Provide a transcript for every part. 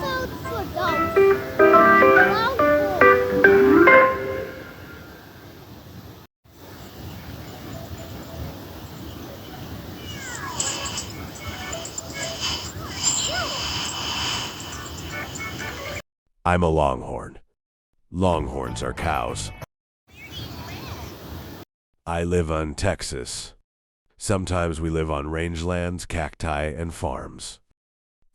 food for dogs. Longhorn. I'm a longhorn. Longhorns are cows. I live on Texas. Sometimes we live on rangelands, cacti, and farms.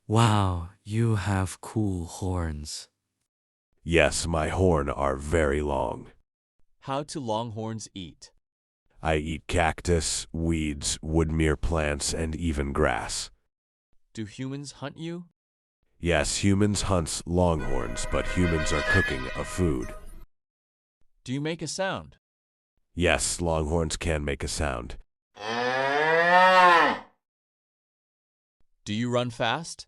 Wow, you have cool horns. Yes, my horn are very long. How do longhorns eat? I eat cactus, weeds, woodmere plants, and even grass. Do humans hunt you? Yes, humans hunt longhorns, but humans are cooking a food. Do you make a sound? Yes, longhorns can make a sound. Do you run fast?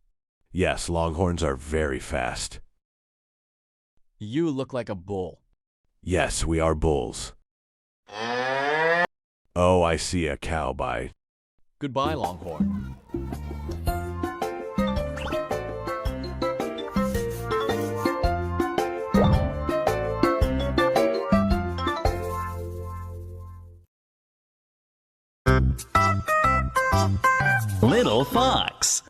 Yes, longhorns are very fast. You look like a bull. Yes, we are bulls. Oh, I see a cow by. Goodbye, longhorn. Little fox.